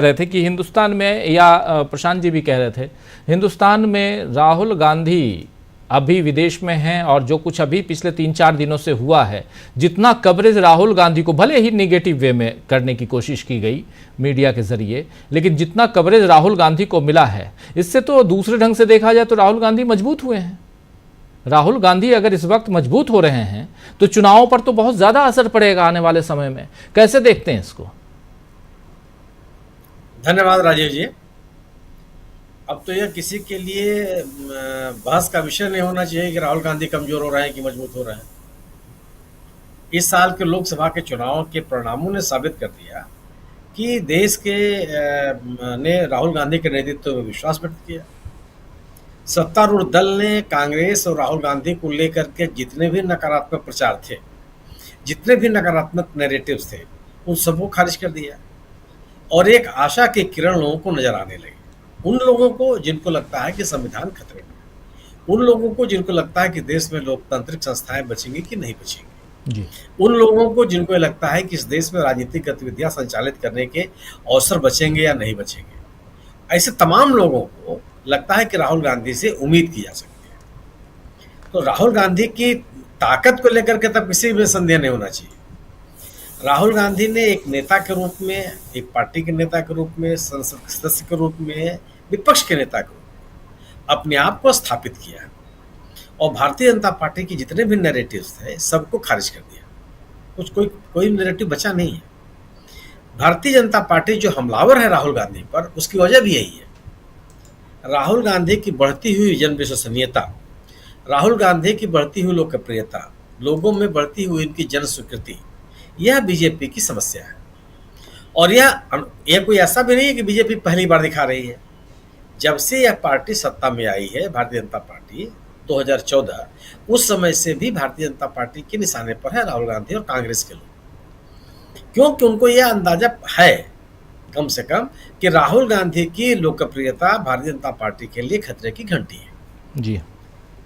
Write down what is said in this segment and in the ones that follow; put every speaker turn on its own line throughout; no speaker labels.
रहे थे कि हिंदुस्तान में, या प्रशांत जी भी कह रहे थे, हिंदुस्तान में राहुल गांधी अभी विदेश में हैं और जो कुछ अभी पिछले 3-4 दिनों से हुआ है, जितना कवरेज राहुल गांधी को भले ही निगेटिव वे में करने की कोशिश की गई मीडिया के जरिए, लेकिन जितना कवरेज राहुल गांधी को मिला है, इससे तो दूसरे ढंग से देखा जाए तो राहुल गांधी मजबूत हुए हैं। राहुल गांधी अगर इस वक्त मजबूत हो रहे हैं तो चुनावों पर तो बहुत ज्यादा असर पड़ेगा आने वाले समय में। कैसे देखते हैं इसको?
धन्यवाद राजीव जी। अब तो यह किसी के लिए बहस का विषय नहीं होना चाहिए कि राहुल गांधी कमजोर हो रहे हैं कि मजबूत हो रहे हैं। इस साल के लोकसभा के चुनाव के परिणामों ने साबित कर दिया कि देश के ने राहुल गांधी के नेतृत्व में विश्वास व्यक्त किया। सत्तारूढ़ दल ने कांग्रेस और राहुल गांधी को लेकर के जितने भी नकारात्मक प्रचार थे, जितने भी नकारात्मक नैरेटिव्स थे, उन सबको खारिज कर दिया और एक आशा की किरण लोगों को नजर आने लगी। उन लोगों को जिनको लगता है कि संविधान खतरे में, उन लोगों को जिनको लगता है कि देश में लोकतांत्रिक संस्थाएं बचेंगी कि नहीं बचेंगी जी, उन लोगों को जिनको लगता है कि इस देश में राजनीतिक गतिविधियां संचालित करने के अवसर बचेंगे या नहीं बचेंगे, ऐसे तमाम लोगों को लगता है कि राहुल गांधी से उम्मीद की जा सकती है। तो राहुल गांधी की ताकत को लेकर के तब किसी में संदेह नहीं होना चाहिए। राहुल गांधी ने एक नेता के रूप में, एक पार्टी के नेता के रूप में, संसद सदस्य के रूप में, विपक्ष के नेता के रूप में अपने आप को स्थापित किया और भारतीय जनता पार्टी की जितने भी नैरेटिव्स थे सबको खारिज कर दिया। कुछ कोई नैरेटिव बचा नहीं है। भारतीय जनता पार्टी जो हमलावर है राहुल गांधी पर, उसकी वजह भी यही है। राहुल गांधी की बढ़ती हुई जन विश्वसनीयता, राहुल गांधी की बढ़ती हुई लोकप्रियता, लोगों में बढ़ती हुई इनकी जन स्वीकृति, यह बीजेपी की समस्या है। और यह कोई ऐसा भी नहीं है कि बीजेपी पहली बार दिखा रही है। जब से यह पार्टी सत्ता में आई है, भारतीय जनता पार्टी 2014, उस समय से भी भारतीय जनता पार्टी के निशाने पर है राहुल गांधी और कांग्रेस के लोग, क्योंकि उनको यह अंदाजा है कम से कम कि राहुल गांधी की लोकप्रियता भारतीय जनता पार्टी के लिए खतरे की घंटी है
जी।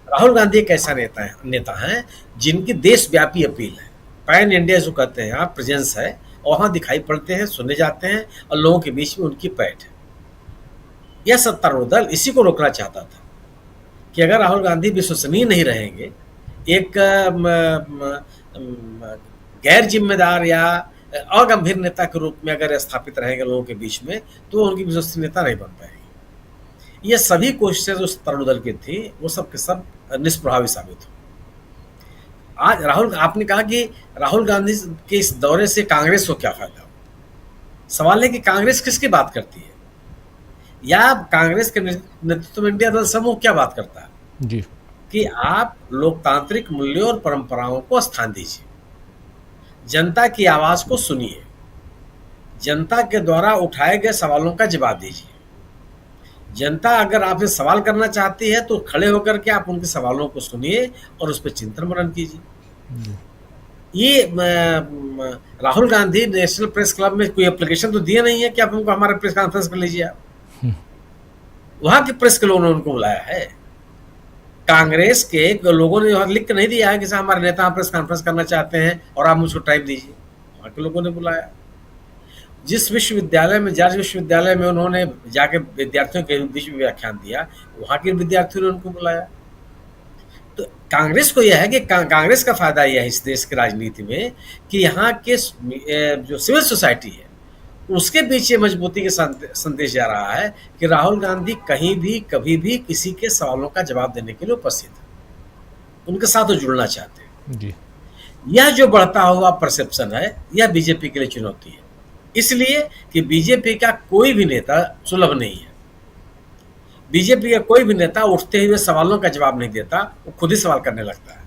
राहुल गांधी एक ऐसा नेता है जिनकी देशव्यापी अपील है, पैन इंडिया जो कहते हैं, यहाँ प्रेजेंस है, वहाँ दिखाई पड़ते हैं, सुने जाते हैं और लोगों के बीच में उनकी पैठ है। यह सत्तारूढ़ दल इसी को रोकना चाहता था कि अगर राहुल गांधी विश्वसनीय नहीं रहेंगे, एक गैर जिम्मेदार या अगंभीर नेता के रूप में अगर स्थापित रहेंगे लोगों के बीच में, तो उनकी विश्वसनीयता नहीं बन पाएगी। ये सभी कोशिशें जो सत्तारूढ़ दल की थी वो सब के सब निष्प्रभावी साबित हो। आज आपने कहा कि राहुल गांधी के इस दौरे से कांग्रेस को क्या फायदा हो। सवाल है कि कांग्रेस किसकी बात करती है, या कांग्रेस के नेतृत्व में इंडिया दल समूह क्या बात करता है
जी,
कि आप लोकतांत्रिक मूल्यों और परंपराओं को स्थान दीजिए, जनता की आवाज को सुनिए, जनता के द्वारा उठाए गए सवालों का जवाब दीजिए। जनता अगर आपसे सवाल करना चाहती है तो खड़े होकर के आप उनके सवालों को सुनिए और उस पर चिंतन मनन कीजिए। ये Rahul Gandhi national press club में कोई एप्लीकेशन तो दिया नहीं है कि आप उनको हमारे प्रेस कॉन्फ्रेंस कर लीजिए। आप वहां के प्रेस के लोगों ने उनको बुलाया है, कांग्रेस के लोगों ने वहां लिख के नहीं दिया है कि हमारे नेता प्रेस कॉन्फ्रेंस करना चाहते हैं और आप मुझको टाइम दीजिए। वहां के लोगों ने बुलाया। जिस विश्वविद्यालय में, जॉर्ज विश्वविद्यालय में उन्होंने जाके विद्यार्थियों के बीच में व्याख्यान दिया, वहां के विद्यार्थियों ने उनको बुलाया। तो कांग्रेस को यह है कि कांग्रेस का फायदा यह है इस देश की राजनीति में कि यहाँ के जो सिविल सोसाइटी है उसके पीछे मजबूती के संदेश जा रहा है कि राहुल गांधी कहीं भी कभी भी किसी के सवालों का जवाब देने के लिए उपस्थित है, उनके साथ वो जुड़ना चाहते हैं जी। यह जो बढ़ता हुआ परसेप्शन है, यह बीजेपी के लिए चुनौती है, इसलिए कि बीजेपी का कोई भी नेता सुलभ नहीं है। बीजेपी का कोई भी नेता उठते हुए सवालों का जवाब नहीं देता, वो खुद ही सवाल करने लगता है।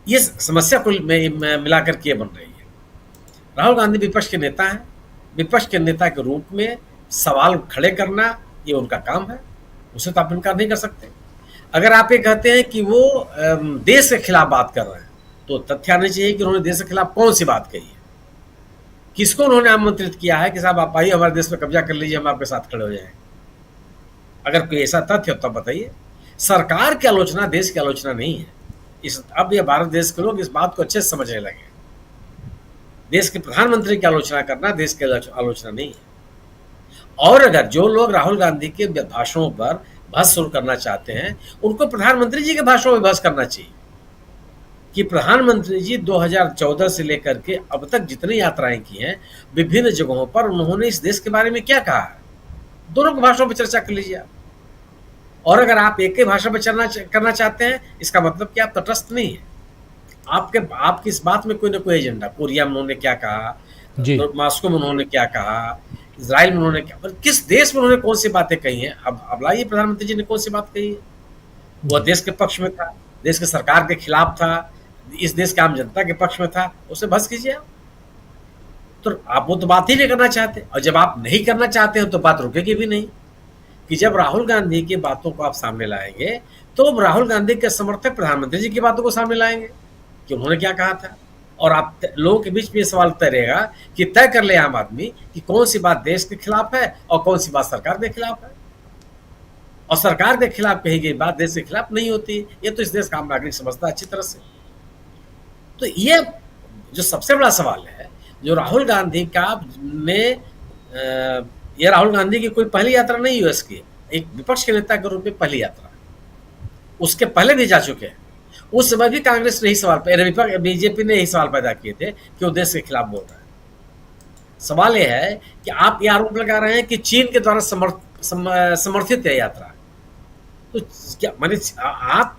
ये समस्या कुल मिलाकर के बन रही है। राहुल गांधी विपक्ष के नेता हैं, विपक्ष के नेता के रूप में सवाल खड़े करना ये उनका काम है, उसे तो आप इनकार नहीं कर सकते। अगर आप ये कहते हैं कि वो देश के खिलाफ बात कर रहे हैं, तो तथ्य आने चाहिए कि उन्होंने देश के खिलाफ कौन सी बात कही है, किसको उन्होंने आमंत्रित किया है कि साहब आप आइए हमारे देश पर कब्जा कर लीजिए, हम आपके साथ खड़े हो जाएंगे। अगर कोई ऐसा तथ्य हो तो बताइए। सरकार की आलोचना देश की आलोचना नहीं है। अब ये भारत देश के लोग इस बात को अच्छे से समझने लगे। देश के प्रधानमंत्री की आलोचना करना देश की आलोचना नहीं है। और अगर जो लोग राहुल गांधी के भाषणों पर बहस शुरू करना चाहते हैं, उनको प्रधानमंत्री जी के भाषणों में बहस करना चाहिए कि प्रधानमंत्री जी 2014 से लेकर के अब तक जितनी यात्राएं की हैं, विभिन्न जगहों पर उन्होंने इस देश के बारे में क्या कहा है, दोनों के भाषणों पर चर्चा कर लीजिए आप। और अगर आप एक ही भाषा पर करना चाहते हैं, इसका मतलब कि आप तटस्थ नहीं है। आपकी इस बात में कोई ना कोई एजेंडा, कोरिया में उन्होंने क्या कहा, मॉस्को में उन्होंने क्या कहा, इजराइल में उन्होंने क्या, किस देश में उन्होंने कौन सी बातें कही हैं। अब लाइए प्रधानमंत्री जी ने कौन सी बात कही है। वह देश के पक्ष में था, देश के सरकार के खिलाफ था, इस देश के आम जनता के पक्ष में था, उससे बहस कीजिए आप। तो आप वो तो बात ही नहीं करना चाहते, और जब आप नहीं करना चाहते हैं तो बात रुकेगी भी नहीं। कि जब राहुल गांधी की बातों को आप सामने लाएंगे, तो राहुल गांधी के समर्थक प्रधानमंत्री जी की बातों को सामने लाएंगे कि उन्होंने क्या कहा था। और आप लोगों के बीच में ये सवाल तय रहेगा कि तय कर ले आम आदमी कि कौन सी बात देश के खिलाफ है और कौन सी बात सरकार के खिलाफ है। और सरकार के खिलाफ कही गई बात देश के खिलाफ नहीं होती, ये तो इस देश का आम नागरिक समझता है अच्छी तरह से। तो ये जो सबसे बड़ा सवाल है, जो राहुल गांधी का ये राहुल गांधी की कोई पहली यात्रा नहीं यूएस की, एक विपक्ष के नेता के रूप में पहली यात्रा। उसके पहले भी जा चुके हैं, उस समय भी कांग्रेस ने ही सवाल, बीजेपी ने ही सवाल पैदा किए थे कि वो देश के खिलाफ बोल रहा है। सवाल यह है कि आप ये आरोप लगा रहे हैं कि चीन के द्वारा समर्थित है यात्रा। तो क्या माने, आप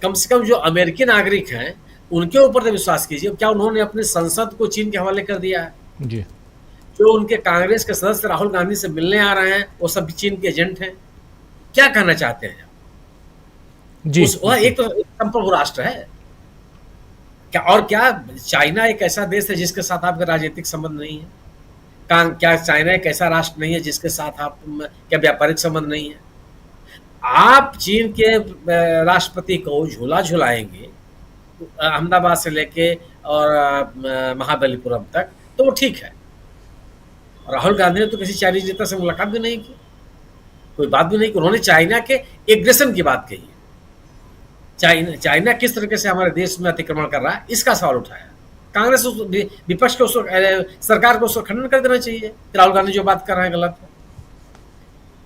कम से कम जो अमेरिकी नागरिक हैं उनके ऊपर तो विश्वास कीजिए। क्या उन्होंने अपनी संसद को चीन के हवाले कर दिया है?
जी। जो
उनके कांग्रेस के सदस्य राहुल गांधी से मिलने आ रहे हैं, वो सब चीन के एजेंट हैं। क्या कहना चाहते हैं
जी?
वह एक तो संप्रभु राष्ट्र है क्या, और क्या चाइना एक ऐसा देश है जिसके साथ आपका राजनीतिक संबंध नहीं है? क्या चाइना एक ऐसा राष्ट्र नहीं है जिसके साथ आप क्या व्यापारिक संबंध नहीं है? आप चीन के राष्ट्रपति को झूला झुलाएंगे अहमदाबाद से लेके और महाबलीपुरम तक, तो वो ठीक है। राहुल गांधी ने तो किसी चाइनीज नेता से मुलाकात भी नहीं की, कोई बात भी नहीं की। उन्होंने चाइना के एग्रेशन की बात कही है। चाइना किस तरीके से हमारे देश में अतिक्रमण कर रहा है, इसका सवाल उठाया। कांग्रेस विपक्ष को सरकार को उसका खंडन कर देना चाहिए। राहुल गांधी जो बात कर रहे हैं गलत है।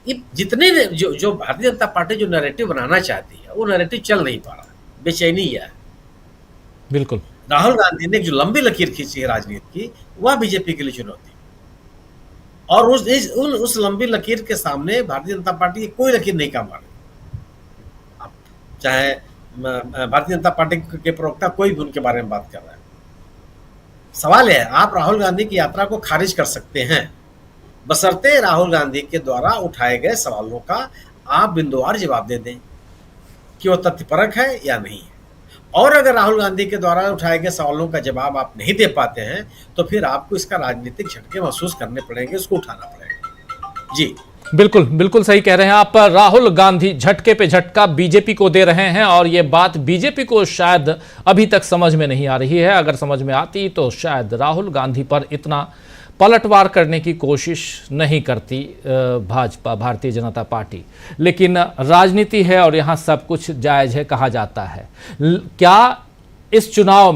ये जितने जो भारतीय जनता पार्टी जो नैरेटिव बनाना चाहती है, वो नैरेटिव चल नहीं पा रहा, बेचैनी है।
बिल्कुल।
राहुल गांधी ने जो लंबी लकीर खींची है राजनीति की, वह बीजेपी के लिए चुनौती। और उस लंबी लकीर के सामने भारतीय जनता पार्टी कोई लकीर नहीं काम आ रही। चाहे भारतीय जनता पार्टी के प्रवक्ता कोई भी उनके बारे में बात कर रहा है। सवाल है, आप राहुल गांधी की यात्रा को खारिज कर सकते हैं, बशर्ते राहुल गांधी के द्वारा उठाए गए सवालों का आप बिंदुवार जवाब दे दें कि वो तथ्यपरक है या नहीं है। और अगर राहुल गांधी के द्वारा उठाए गए सवालों का जवाब आप नहीं दे पाते हैं, तो फिर आपको इसका राजनीतिक झटके महसूस करने पड़ेंगे, उसको उठाना पड़ेगा। जी
बिल्कुल, बिल्कुल सही कह रहे हैं आप। राहुल गांधी झटके पे झटका बीजेपी को दे रहे हैं, और ये बात बीजेपी को शायद अभी तक समझ में नहीं आ रही है। अगर समझ में आती तो शायद राहुल गांधी पर इतना पलटवार करने की कोशिश नहीं करती भाजपा, भारतीय जनता पार्टी। लेकिन राजनीति है और यहाँ सब कुछ जायज है कहा जाता है। क्या इस चुनाव